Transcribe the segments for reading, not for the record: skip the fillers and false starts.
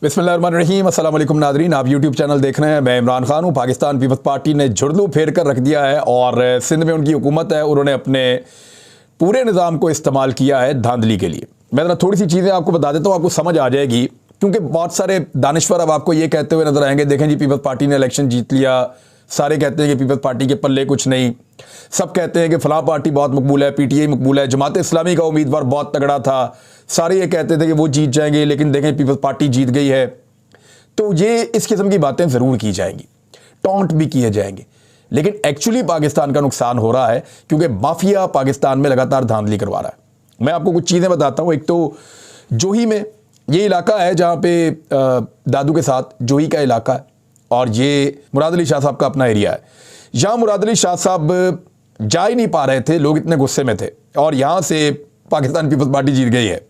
बिस्मिल्लाहिर्रहमानिर्रहीम, अस्सलाम वालेकुम नादरीन। आप यूट्यूब चैनल देख रहे हैं। मैं इमरान खान हूँ। पाकिस्तान पीपल्स पार्टी ने झुर्दू फेर कर रख दिया है और सिंध में उनकी हुकूमत है। उन्होंने अपने पूरे निज़ाम को इस्तेमाल किया है धांधली के लिए। मैं ज़रा थोड़ी सी चीज़ें आपको बता देता हूँ, आपको समझ आ जाएगी, क्योंकि बहुत सारे दानिश्वर अब आपको ये कहते हुए नजर आएंगे, देखें जी पीपल्स पार्टी ने इलेक्शन जीत लिया, सारे कहते हैं कि पीपल्स पार्टी के पल्ले कुछ नहीं, सब कहते हैं कि फलां पार्टी बहुत मकबूल है, पीटीआई मकबूल है, जमात इस्लामी का उम्मीदवार बहुत तगड़ा था, सारे ये कहते थे कि वो जीत जाएंगे, लेकिन देखें पीपल्स पार्टी जीत गई है। तो ये इस किस्म की बातें ज़रूर की जाएंगी, टॉन्ट भी किए जाएंगे, लेकिन एक्चुअली पाकिस्तान का नुकसान हो रहा है क्योंकि माफिया पाकिस्तान में लगातार धांधली करवा रहा है। मैं आपको कुछ चीज़ें बताता हूँ। एक तो जोही में ये इलाका है जहाँ पे दादू के साथ जोही का इलाका है और ये मुराद अली शाह साहब का अपना एरिया है। यहाँ मुराद अली शाह साहब जा ही नहीं पा रहे थे, लोग इतने गुस्से में थे और यहाँ से पाकिस्तान पीपल्स पार्टी जीत गई है।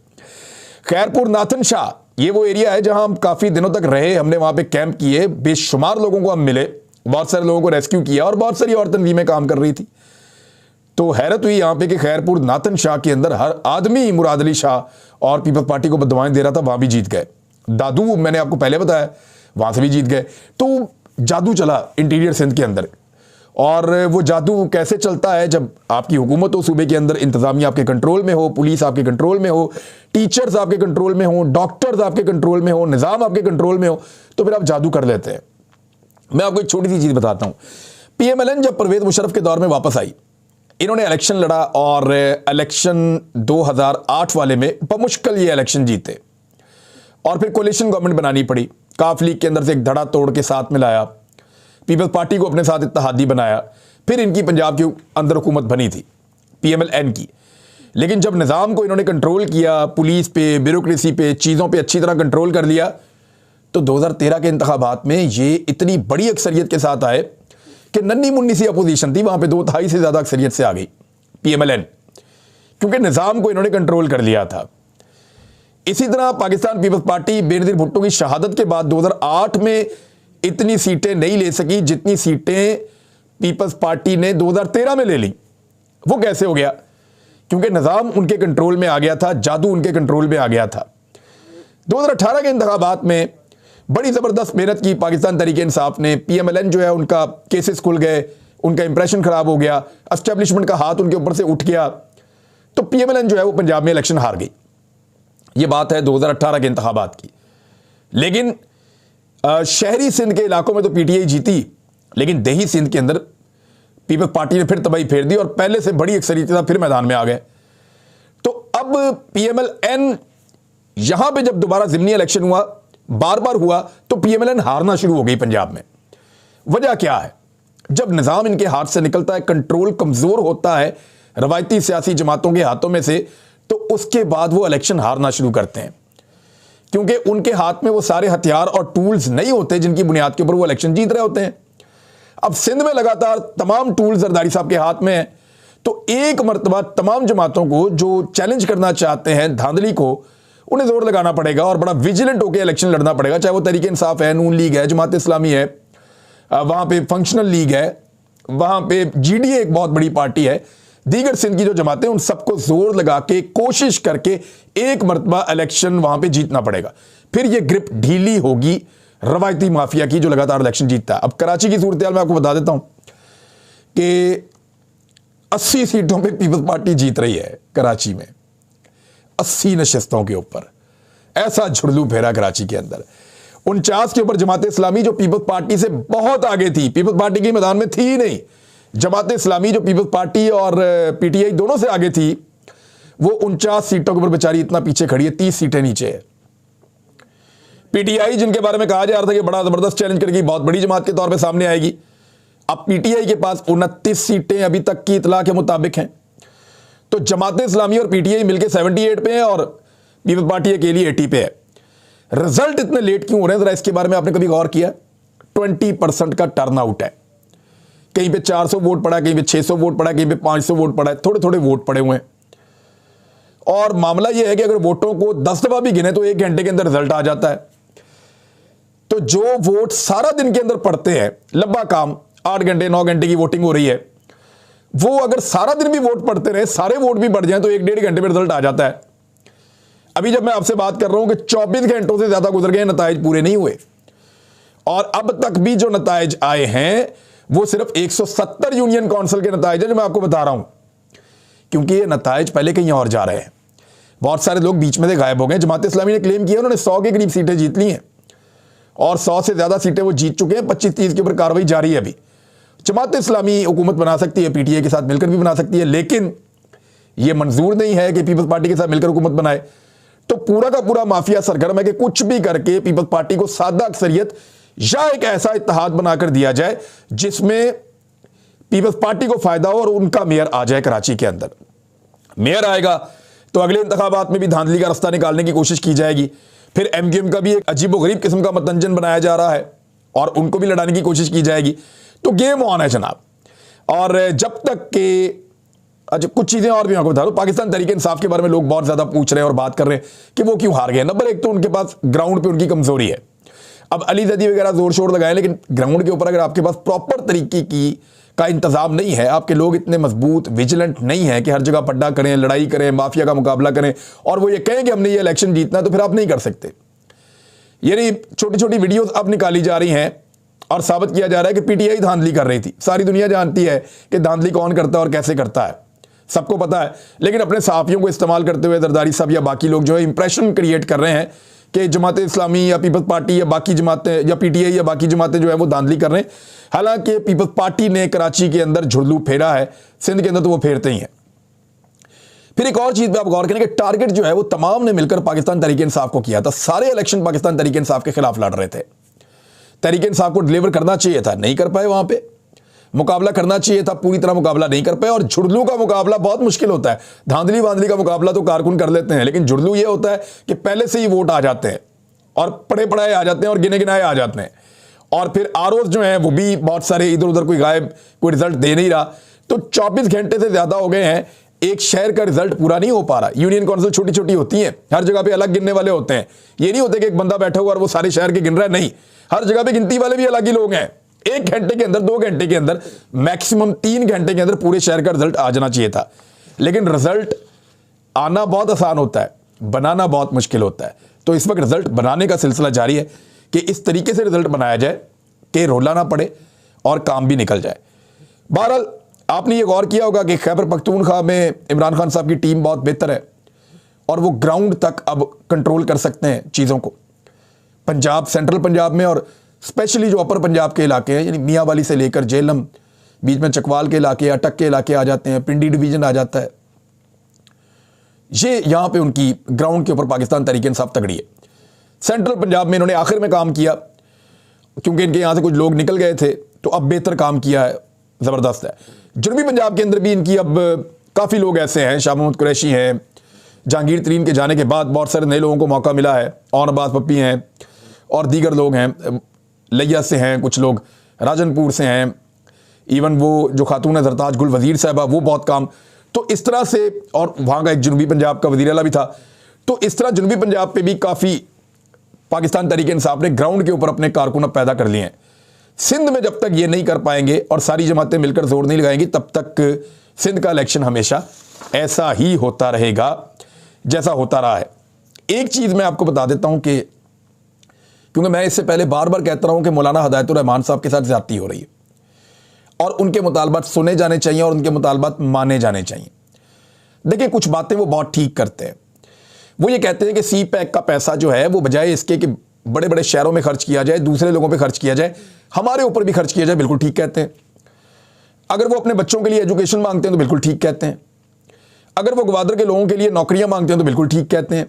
खैरपुर नाथन शाह ये वो एरिया है जहां हम काफ़ी दिनों तक रहे, हमने वहां पे कैंप किए, बेशुमार लोगों को हम मिले, बहुत सारे लोगों को रेस्क्यू किया और बहुत सारी और तंजीमें काम कर रही थी। तो हैरत हुई यहां पे कि खैरपुर नाथन शाह के अंदर हर आदमी मुराद अली शाह और पीपल्स पार्टी को बददुआएं दे रहा था, वहां भी जीत गए। दादू मैंने आपको पहले बताया, वहां से भी जीत गए। तो जादू चला इंटीरियर सिंध के अंदर, और वो जादू कैसे चलता है जब आपकी हुकूमत हो सूबे के अंदर, इंतजामिया आपके कंट्रोल में हो, पुलिस आपके कंट्रोल में हो, टीचर्स आपके कंट्रोल में हो, डॉक्टर्स आपके कंट्रोल में हो, निज़ाम आपके कंट्रोल में हो, तो फिर आप जादू कर लेते हैं। मैं आपको एक छोटी सी चीज़ बताता हूँ। PMLN जब परवेज मुशर्रफ के दौर में वापस आई, इन्होंने इलेक्शन लड़ा और इलेक्शन 2008 वाले में बमुश्किल ये इलेक्शन जीते और फिर कोलिशन गवर्नमेंट बनानी पड़ी। काफ लीग के अंदर से एक धड़ा तोड़ के साथ मिलाया, पीपल्स पार्टी को अपने साथ इत्तेहादी बनाया, फिर इनकी पंजाब के अंदर हुकूमत बनी थी PMLN की। लेकिन जब निज़ाम को इन्होंने कंट्रोल किया, पुलिस पे, ब्यूरोक्रेसी पे, चीज़ों पे अच्छी तरह कंट्रोल कर लिया, तो 2013 के इंतखाबात में ये इतनी बड़ी अक्सरियत के साथ आए कि नन्ही मुन्नी सी अपोजिशन थी, वहाँ पे 2/3 से ज़्यादा अक्सरियत से आ गई PMLN, क्योंकि निज़ाम को इन्होंने कंट्रोल कर लिया था। इसी तरह पाकिस्तान पीपल्स पार्टी बेनज़ीर भुट्टो की शहादत के बाद 2008 में इतनी सीटें नहीं ले सकी जितनी सीटें पीपल्स पार्टी ने 2013 में ले ली। वो कैसे हो गया? क्योंकि निज़ाम उनके कंट्रोल में आ गया था, जादू उनके कंट्रोल में आ गया था। 2018 के इंतखाबात में बड़ी ज़बरदस्त मेहनत की पाकिस्तान तहरीक इंसाफ ने। PMLN जो है उनका केसेस खुल गए, उनका इंप्रेशन खराब हो गया, एस्टेब्लिशमेंट का हाथ उनके ऊपर से उठ गया, तो PMLN जो है वो पंजाब में इलेक्शन हार गई। ये बात है 2018 के इंतखाबात की। लेकिन शहरी सिंध के इलाकों में तो PTI जीती, लेकिन देही सिंध के अंदर पीपल्स पार्टी ने फिर तबाही फेर दी और पहले से बड़ी अक्सरियत के साथ फिर मैदान में आ गए। तो अब PMLN यहां पे जब दोबारा ज़िमनी इलेक्शन हुआ, बार बार हुआ, तो PMLN हारना शुरू हो गई पंजाब में। वजह क्या है? जब निज़ाम इनके हाथ से निकलता है, कंट्रोल कमज़ोर होता है रवायती सियासी जमातों के हाथों में से, तो उसके बाद वो इलेक्शन हारना शुरू करते हैं, क्योंकि उनके हाथ में वो सारे हथियार और टूल्स नहीं होते जिनकी बुनियाद के ऊपर वो इलेक्शन जीत रहे होते हैं। अब सिंध में लगातार तमाम टूल्स जरदारी साहब के हाथ में है, तो एक मरतबा तमाम जमातों को जो चैलेंज करना चाहते हैं धांधली को, उन्हें जोर लगाना पड़ेगा और बड़ा विजिलेंट होकर इलेक्शन लड़ना पड़ेगा। चाहे वो तहरीक इंसाफ है, नून लीग है, जमात इस्लामी है, वहां पे फंक्शनल लीग है, वहां पे GDA एक बहुत बड़ी पार्टी है, दीगर सिंध की जो जमातें, उन सबको जोर लगा के कोशिश करके एक मरतबा इलेक्शन वहां पे जीतना पड़ेगा। फिर ये ग्रिप ढीली होगी रवायती माफिया की जो लगातार इलेक्शन जीतता है। अब कराची की सूरत हाल मैं आपको बता देता हूं कि 80 सीटों पे पीपल्स पार्टी जीत रही है कराची में, 80 नशस्तों के ऊपर। ऐसा झुड़लू फेरा कराची के अंदर। 49 के ऊपर जमात इस्लामी जो पीपल्स पार्टी से बहुत आगे थी, पीपल्स पार्टी के मैदान में थी ही नहीं, जमात इस्लामी जो पीपल्स पार्टी और PTI दोनों से आगे थी, वो 49 सीटों के ऊपर बेचारी इतना पीछे खड़ी है, 30 सीटें नीचे है। PTI जिनके बारे में कहा जा रहा था कि बड़ा जबरदस्त चैलेंज करके बहुत बड़ी जमात के तौर पे सामने आएगी, अब PTI के पास 29 सीटें अभी तक की इतला के मुताबिक हैं। तो जमात इस्लामी और PTI मिलकर 78 पे है और पीपल्स पार्टी अकेली 80 पे है। रिजल्ट इतने लेट क्यों हो रहे हैं, जरा इसके बारे में आपने कभी गौर किया? 20% का टर्नआउट है। कहीं पे 400 वोट पड़ा, कहीं पे 600 वोट पड़ा, कहीं पे 500 वोट पड़ा है, थोड़े थोड़े वोट पड़े हुए हैं। और मामला यह है कि अगर वोटों को 10 दफा भी गिने तो 1 घंटे के अंदर रिजल्ट आ जाता है। तो जो वोट सारा दिन के अंदर पड़ते हैं, लंबा काम, 8 घंटे 9 घंटे की वोटिंग हो रही है, वो अगर सारा दिन भी वोट पड़ते रहे, सारे वोट भी बढ़ जाए, तो 1-1.5 घंटे में रिजल्ट आ जाता है। अभी जब मैं आपसे बात कर रहा हूं कि 24 घंटों से ज्यादा गुजर गए, नताइज पूरे नहीं हुए, और अब तक भी जो नताइज आए हैं वो सिर्फ 170 यूनियन काउंसिल के नताइज है जो मैं आपको बता रहा हूं, क्योंकि ये नताइज पहले कहीं और जा रहे हैं। बहुत सारे लोग बीच में से गायब हो गए। जमात इस्लामी ने क्लेम किया उन्होंने 100 के करीब सीटें जीत ली हैं और 100 से ज्यादा सीटें वो जीत चुके हैं। 25-30 के ऊपर कार्रवाई जारी है। अभी जमात इस्लामी हुकूमत बना सकती है, पीटीआई के साथ मिलकर भी बना सकती है, लेकिन यह मंजूर नहीं है कि पीपल्स पार्टी के साथ मिलकर हुकूमत बनाए। तो पूरा का पूरा माफिया सरगर्म है कि कुछ भी करके पीपल्स पार्टी को सादा अक्सरियत या एक ऐसा इत्तेहाद बनाकर दिया जाए जिसमें पीपल्स पार्टी को फायदा हो और उनका मेयर आ जाए कराची के अंदर। मेयर आएगा तो अगले इंतखाबात में भी धांधली का रास्ता निकालने की कोशिश की जाएगी। फिर एमक्यूएम का भी एक अजीबोगरीब किस्म का मतंजन बनाया जा रहा है और उनको भी लड़ाने की कोशिश की जाएगी। तो गेम ऑन है जनाब। और जब तक के अच्छा कुछ चीजें और भी मैं आपको बता दूं, पाकिस्तान तहरीक इंसाफ के बारे में लोग बहुत ज्यादा पूछ रहे हैं और बात कर रहे हैं कि वो क्यों हार गए। नंबर एक तो उनके पास ग्राउंड पे उनकी कमजोरी है। अब अली जदी वगैरह जोर शोर लगाए, लेकिन ग्राउंड के ऊपर अगर आपके पास प्रॉपर तरीके का इंतजाम नहीं है, आपके लोग इतने मजबूत विजिलेंट नहीं है कि हर जगह पड्डा करें, लड़ाई करें, माफिया का मुकाबला करें और वो ये कहें कि हमने ये इलेक्शन जीतना है, तो फिर आप नहीं कर सकते। यानी छोटी छोटी वीडियोस अब निकाली जा रही हैं और साबित किया जा रहा है कि पीटीआई धांधली कर रही थी। सारी दुनिया जानती है कि धांधली कौन करता है और कैसे करता है, सबको पता है। लेकिन अपने सहाफियों को इस्तेमाल करते हुए जरदारी साहब या बाकी लोग जो है इंप्रेशन क्रिएट कर रहे हैं कि जमात इस्लामी या पीपल्स पार्टी या बाकी जमातें या पीटीआई या बाकी जमातें जो है वो धांधली कर रहे हैं। हालांकि पीपल्स पार्टी ने कराची के अंदर झुरलू फेरा है, सिंध के अंदर तो वो फेरते ही हैं। फिर एक और चीज पे आप गौर करें कि टारगेट जो है वो तमाम ने मिलकर पाकिस्तान तहरीक इंसाफ को किया था। सारे इलेक्शन पाकिस्तान तहरीक इंसाफ के खिलाफ लड़ रहे थे। तहरीक इंसाफ को डिलीवर करना चाहिए था, नहीं कर पाए। वहां पे मुकाबला करना चाहिए था, पूरी तरह मुकाबला नहीं कर पाए। और झुरलू का मुकाबला बहुत मुश्किल होता है। धांधली वांधली का मुकाबला तो कारकुन कर लेते हैं, लेकिन झुरलू ये होता है कि पहले से ही वोट आ जाते हैं और पड़े पड़ाए आ जाते हैं और गिने गिनाए आ जाते हैं। और फिर आरओज जो है वो भी बहुत सारे इधर उधर कोई गायब, कोई रिजल्ट दे नहीं रहा। तो 24 घंटे से ज्यादा हो गए हैं, एक शहर का रिजल्ट पूरा नहीं हो पा रहा। यूनियन काउंसिल छोटी छोटी होती हैं, हर जगह पे अलग गिनने वाले होते हैं। ये नहीं होते कि एक बंदा बैठा हुआ और वो सारे शहर के गिन रहा है, नहीं, हर जगह पे गिनती वाले भी अलग ही लोग हैं। 1 घंटे के अंदर, 2 घंटे के अंदर, मैक्सिमम 3 घंटे के अंदर पूरे शहर का रिजल्ट आ जाना चाहिए था। लेकिन रिजल्ट आना बहुत आसान होता है, बनाना बहुत मुश्किल होता है। तो इस वक्त रिजल्ट बनाने का सिलसिला जारी है कि इस तरीके से रिजल्ट बनाया जाए कि रोला ना पड़े और काम भी निकल जाए। बहरहाल आपने ये गौर किया होगा कि खैबर पख्तूनख्वा में इमरान खान साहब की टीम बहुत बेहतर है और वो ग्राउंड तक अब कंट्रोल कर सकते हैं चीज़ों को। पंजाब, सेंट्रल पंजाब में और स्पेशली जो अपर पंजाब के इलाके हैं, यानी मियाँ वाली से लेकर जेलम, बीच में चकवाल के इलाके, अटक के इलाके आ जाते हैं, पिंडी डिवीजन आ जाता है, ये यहां पे उनकी ग्राउंड के ऊपर पाकिस्तान तहरीक इंसाफ तगड़ी है। सेंट्रल पंजाब में इन्होंने आखिर में काम किया क्योंकि इनके यहां से कुछ लोग निकल गए थे, तो अब बेहतर काम किया है, ज़बरदस्त है। जनूबी पंजाब के अंदर भी इनकी अब काफ़ी लोग ऐसे हैं, शाह मोहम्मद कुरैशी हैं, जहांगीर तरीन के जाने के बाद बहुत सारे नए लोगों को मौका मिला है, और अब्बास पप्पी हैं और दीगर लोग हैं, लिया से हैं, कुछ लोग राजनपुर से हैं, इवन वो जो खातून है जरताज गुल वजीर साहबा, वो बहुत काम। तो इस तरह से, और वहाँ का एक जनूबी पंजाब का वज़ीर आला भी था। तो इस तरह जनूबी पंजाब पे भी काफ़ी पाकिस्तान तहरीक इंसाफ ने ग्राउंड के ऊपर अपने कारकुन पैदा कर लिए हैं। सिंध में जब तक ये नहीं कर पाएंगे और सारी जमातें मिलकर जोर नहीं लगाएंगी, तब तक सिंध का इलेक्शन हमेशा ऐसा ही होता रहेगा जैसा होता रहा है। एक चीज़ मैं आपको बता देता हूँ कि क्योंकि मैं इससे पहले बार बार कहता रहा हूँ कि मौलाना हदायतुर रहमान साहब के साथ ज्यादती हो रही है और उनके मुतालबात सुने जाने चाहिए और उनके मुतालबात माने जाने चाहिए। देखिए, कुछ बातें वो बहुत ठीक करते हैं। वो ये कहते हैं कि सी पैक का पैसा जो है वो बजाय इसके कि बड़े बड़े शहरों में खर्च किया जाए, दूसरे लोगों पे खर्च किया जाए, हमारे ऊपर भी खर्च किया जाए। बिल्कुल ठीक कहते हैं। अगर वो अपने बच्चों के लिए एजुकेशन मांगते हैं तो बिल्कुल ठीक कहते हैं। अगर वो गवादर के लोगों के लिए नौकरियां मांगते हैं तो बिल्कुल ठीक कहते हैं।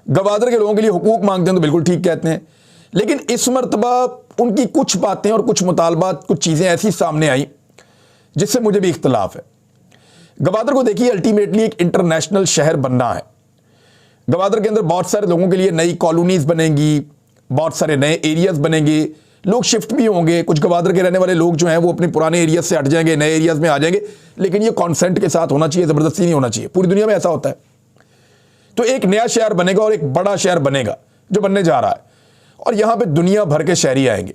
गवादर के लोगों के लिए हुकूक मांगते हैं तो बिल्कुल ठीक कहते हैं। लेकिन इस मरतबा उनकी कुछ बातें और कुछ मुतालबात, कुछ चीज़ें ऐसी सामने आई जिससे मुझे भी इख्तलाफ है। गवादर को देखिए, अल्टीमेटली एक इंटरनेशनल शहर बनना है। गवादर के अंदर बहुत सारे लोगों के लिए नई कॉलोनीज बनेंगी, बहुत सारे नए एरियाज बनेंगे, लोग शिफ्ट भी होंगे। कुछ गवादर के रहने वाले लोग जो हैं वो अपने पुराने एरियाज से हट जाएंगे, नए एरियाज में आ जाएंगे, लेकिन ये कॉन्सेंट के साथ होना चाहिए, ज़बरदस्ती नहीं होना चाहिए। पूरी दुनिया में ऐसा होता है। तो एक नया शहर बनेगा और एक बड़ा शहर बनेगा जो बनने जा रहा है, और यहां पे दुनिया भर के शहरी आएंगे।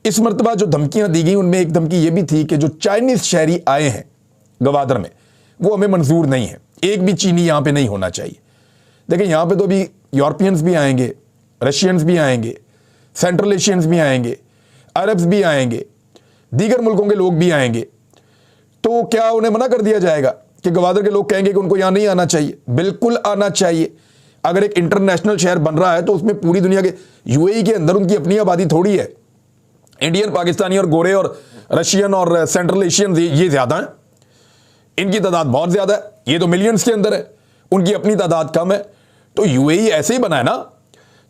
इस मरतबा जो धमकियां दी गई उनमें एक धमकी यह भी थी कि जो चाइनीज शहरी आए हैं गवादर में, वो हमें मंजूर नहीं है, एक भी चीनी यहां पे नहीं होना चाहिए। देखिए यहाँ पे तो अभी यूरोपियंस भी आएंगे, रशियंस भी आएंगे, सेंट्रल एशियंस भी आएंगे, अरब्स भी आएंगे, दीगर मुल्कों के लोग भी आएंगे। तो क्या उन्हें मना कर दिया जाएगा कि गवादर के लोग कहेंगे कि उनको यहां नहीं आना चाहिए? बिल्कुल आना चाहिए। अगर एक इंटरनेशनल शहर बन रहा है तो उसमें पूरी दुनिया के, यूएई के अंदर उनकी अपनी आबादी थोड़ी है। इंडियन, पाकिस्तानी और गोरे और रशियन और सेंट्रल एशियन ये ज्यादा है, इनकी तादाद बहुत ज्यादा है, ये तो मिलियंस के अंदर है, उनकी अपनी तादाद कम है। तो यूएई ऐसे ही बना है ना।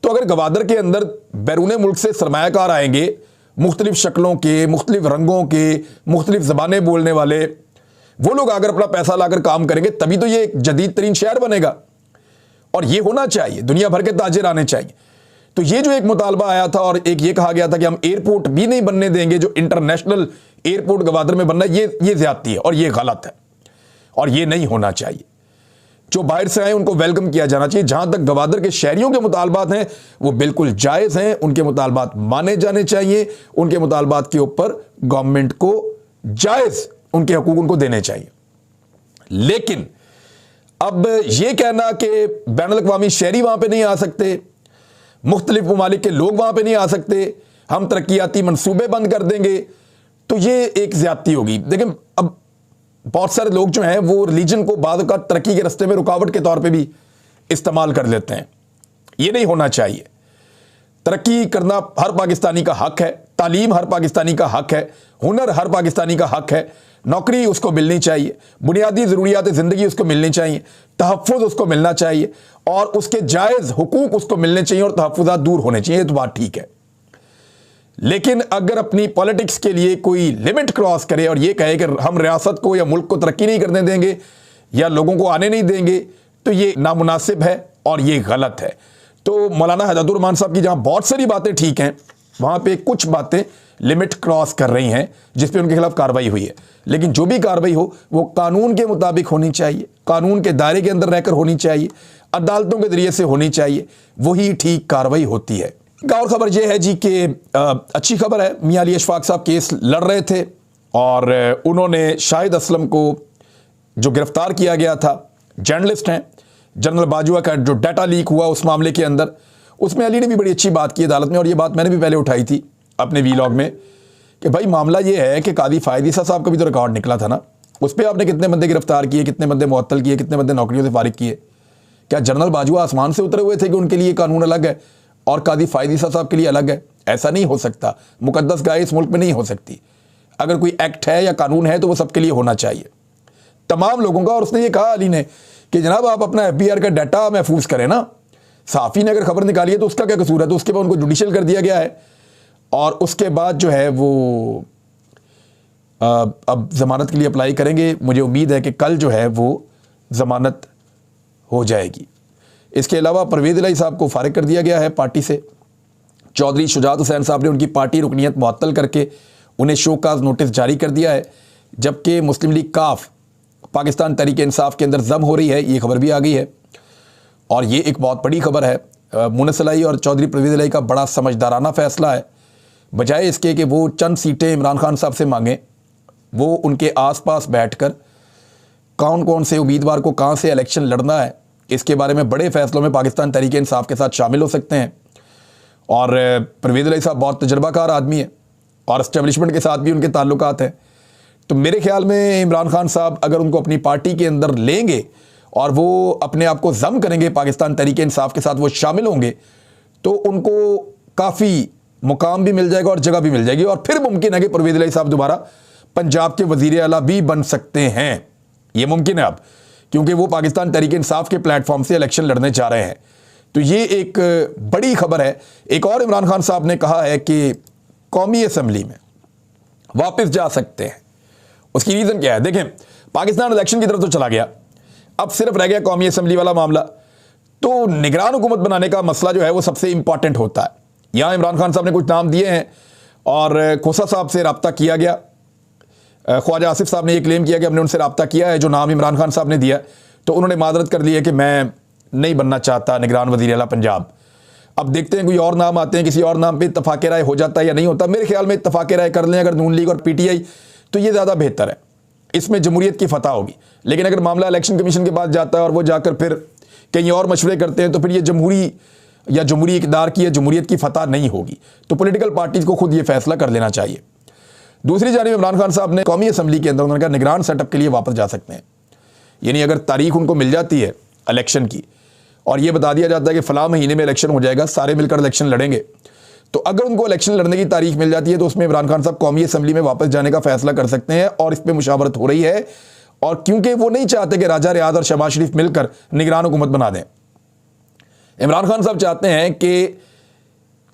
तो अगर गवादर के अंदर बैरून मुल्क से सरमायाकार आएंगे, मुख्तलिफ शक्लों के, मुख्तलिफ रंगों के, मुख्तलिफ ज़बानें बोलने वाले, वो लोग अगर अपना पैसा लाकर काम करेंगे तभी तो ये एक जदीद तरीन शहर बनेगा। और ये होना चाहिए, दुनिया भर के ताजिर आने चाहिए। तो ये जो एक मुतालबा आया था और एक ये कहा गया था कि हम एयरपोर्ट भी नहीं बनने देंगे, जो इंटरनेशनल एयरपोर्ट गवादर में बनना है, ये ज्यादती है और ये गलत है और ये नहीं होना चाहिए। जो बाहर से आए उनको वेलकम किया जाना चाहिए। जहां तक गवादर के शहरियों के मुतालबात हैं वो बिल्कुल जायज़ हैं, उनके मुतालबात माने जाने चाहिए, उनके मुतालबात के ऊपर गवर्नमेंट को जायज़ उनके हकूक उनको देने चाहिए। लेकिन अब यह कहना कि बैनुल अक़वामी शहरी वहां पर नहीं आ सकते, मुख्तलिफ ममालिक के लोग वहां पर नहीं आ सकते, हम तरक्याती मनसूबे बंद कर देंगे, तो ये एक ज्यादती होगी। देखिए अब बहुत सारे लोग जो हैं वो रिलीजन को बाद का तरक्की के रास्ते में रुकावट के तौर पे भी इस्तेमाल कर लेते हैं। ये नहीं होना चाहिए। तरक्की करना हर पाकिस्तानी का हक है, तालीम हर पाकिस्तानी का हक है, हुनर हर पाकिस्तानी का हक है, नौकरी उसको मिलनी चाहिए, बुनियादी ज़रूरियात ज़िंदगी उसको मिलनी चाहिए, तहफ़्फ़ुज़ उसको मिलना चाहिए और उसके जायज़ हुकूक उसको मिलने चाहिए और तहफ़्फ़ुज़ात दूर होने चाहिए। ये तो बात ठीक है। लेकिन अगर अपनी पॉलिटिक्स के लिए कोई लिमिट क्रॉस करे और ये कहे कि हम रियासत को या मुल्क को तरक्की नहीं करने देंगे या लोगों को आने नहीं देंगे, तो ये नामुनासिब है और ये गलत है। तो मौलाना हजरतुर रहमान साहब की जहां बहुत सारी बातें ठीक हैं, वहां पे कुछ बातें लिमिट क्रॉस कर रही हैं जिस पे उनके खिलाफ कार्रवाई हुई है। लेकिन जो भी कार्रवाई हो वो कानून के मुताबिक होनी चाहिए, कानून के दायरे के अंदर रहकर होनी चाहिए, अदालतों के जरिए से होनी चाहिए, वही ठीक कार्रवाई होती है। एक और खबर यह है जी कि अच्छी खबर है, मियां अली अशफाक साहब केस लड़ रहे थे और उन्होंने शाहिद असलम को जो गिरफ्तार किया गया था, जर्नलिस्ट हैं, जनरल बाजवा का जो डाटा लीक हुआ उस मामले के अंदर, उसमें अली ने भी बड़ी अच्छी बात की अदालत में, और ये बात मैंने भी पहले उठाई थी अपने वीलॉग में कि भाई मामला ये है कि कादी फ़ायद ईसा साहब का भी तो रिकॉर्ड निकला था ना, उस पर आपने कितने बंदे गिरफ्तार किए, कितने बंदे मुअत्तल किए, कितने बंदे नौकरियों से फारिग किए? क्या जनरल बाजवा आसमान से उतरे हुए थे कि उनके लिए कानून अलग है और कादी फ़ायद ईसा साहब के लिए अलग है? ऐसा नहीं हो सकता। मुकद्दस गाय इस मुल्क में नहीं हो सकती। अगर कोई एक्ट है या कानून है तो वो सबके लिए होना चाहिए, तमाम लोगों का। और उसने ये कहा अली ने कि जनाब आप अपना FBI का डाटा महफूज करें ना, साफ़ी ने अगर खबर निकाली है तो उसका क्या कसूर है? तो उसके बाद उनको जुडिशल कर दिया गया है और उसके बाद जो है वो अब ज़मानत के लिए अप्लाई करेंगे। मुझे उम्मीद है कि कल जो है वो ज़मानत हो जाएगी। इसके अलावा परवेज़ इलाही साहब को फारिग कर दिया गया है पार्टी से। चौधरी शुजात हुसैन साहब ने उनकी पार्टी रुकनीत मुअत्तल करके उन्हें शोकाज नोटिस जारी कर दिया है, जबकि मुस्लिम लीग काफ पाकिस्तान तहरीक इंसाफ के अंदर जम हो रही है, ये खबर भी आ गई है और ये एक बहुत बड़ी खबर है। मुनस इलाही और चौधरी परवेज़ इलाही का बड़ा समझदाराना फैसला है। बजाय इसके कि वो चंद सीटें इमरान खान साहब से मांगें, वो उनके आसपास बैठकर कौन कौन से उम्मीदवार को कहाँ से इलेक्शन लड़ना है इसके बारे में बड़े फैसलों में पाकिस्तान तहरीक इंसाफ के साथ शामिल हो सकते हैं। और परवेज़ इलाही साहब बहुत तजर्बाकार आदमी है और एस्टेब्लिशमेंट के साथ भी उनके ताल्लुकात हैं। तो मेरे ख्याल में इमरान खान साहब अगर उनको अपनी पार्टी के अंदर लेंगे और वो अपने आप को जम करेंगे पाकिस्तान तहरीक इंसाफ के साथ, वो शामिल होंगे, तो उनको काफ़ी मुकाम भी मिल जाएगा और जगह भी मिल जाएगी और फिर मुमकिन है कि परवेज़ इलाही साहब दोबारा पंजाब के वज़ीर आला भी बन सकते हैं। ये मुमकिन है अब, क्योंकि वो पाकिस्तान तहरीक इंसाफ के प्लेटफॉर्म से इलेक्शन लड़ने जा रहे हैं। तो ये एक बड़ी खबर है। एक और इमरान खान साहब ने कहा है कि कौमी असम्बली में वापस जा सकते हैं। उसकी रीज़न क्या है? देखें, पाकिस्तान इलेक्शन की तरफ तो चला गया, अब सिर्फ रह गया कौमी असम्बली वाला मामला। तो निगरान हुकूमत बनाने का मसला जो है वो सबसे इंपॉर्टेंट होता है। यहाँ इमरान खान साहब ने कुछ नाम दिए हैं और खोसा साहब से रब्ता किया गया। ख्वाजा आसिफ साहब ने यह क्लेम किया कि हमने उनसे रब्ता किया है जो नाम इमरान खान साहब ने दिया, तो उन्होंने मादरत कर ली है कि मैं नहीं बनना चाहता निगरान वज़ीर आला पंजाब। अब देखते हैं कोई और नाम आते हैं, किसी और नाम पे इत्तफाक राय हो जाता है या नहीं होता। मेरे ख्याल में इत्तफाक राय कर लें अगर नून लीग और PTI, तो ये ज़्यादा बेहतर है, इसमें जमहूरियत की फतह होगी। लेकिन अगर मामला इलेक्शन कमीशन के पास जाता है और वो जाकर फिर कहीं और मशवरे करते हैं तो फिर ये जमहूरी या जमहूरी इक़्तिदार की या जमहूरियत की फतह नहीं होगी। तो पॉलिटिकल पार्टीज़ को खुद ये फैसला कर लेना चाहिए। दूसरी जानिब इमरान खान साहब ने कौमी असम्बली के अंदर उन्होंने कहा निगरान सेटअप के लिए वापस जा सकते हैं। यानी अगर तारीख उनको मिल जाती है इलेक्शन की और ये बता दिया जाता है कि फ़लाँ महीने में इलेक्शन हो जाएगा, सारे मिलकर इलेक्शन लड़ेंगे, तो अगर उनको इलेक्शन लड़ने की तारीख मिल जाती है तो उसमें इमरान खान साहब कौमी असम्बली में वापस जाने का फैसला कर सकते हैं और इस पर मुशावरत हो रही है। और क्योंकि वो नहीं चाहते कि राजा रियाज और शहबाज शरीफ मिलकर निगरान हुकूमत बना दें, इमरान खान साहब चाहते हैं कि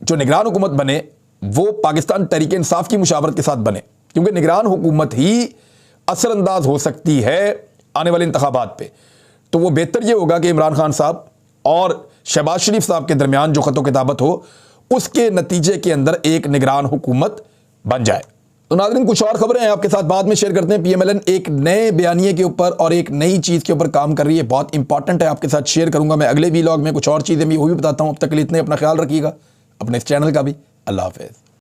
जो निगरान हुकूमत बने वो पाकिस्तान तहरीक इंसाफ की मुशावरत के साथ बने, क्योंकि निगरान हुकूमत ही असरअंदाज हो सकती है आने वाले इंतखाबात पे। तो वो बेहतर ये होगा कि इमरान खान साहब और शहबाज शरीफ साहब के दरमियान जो खतो किताबत हो उसके नतीजे के अंदर एक निगरान हुकूमत बन जाए। तो नाज़रीन, कुछ और खबरें हैं आपके साथ बाद में शेयर करते हैं। PMLN एक नए बयानिए के ऊपर और एक नई चीज़ के ऊपर काम कर रही है, बहुत इंपॉर्टेंट है, आपके साथ शेयर करूंगा मैं अगले व्लॉग में। कुछ और चीज़ें भी वो भी बताता हूं। अब तक के लिए इतने, अपना ख्याल रखिएगा, अपने इस चैनल का भी। अल्लाह हाफ़िज़।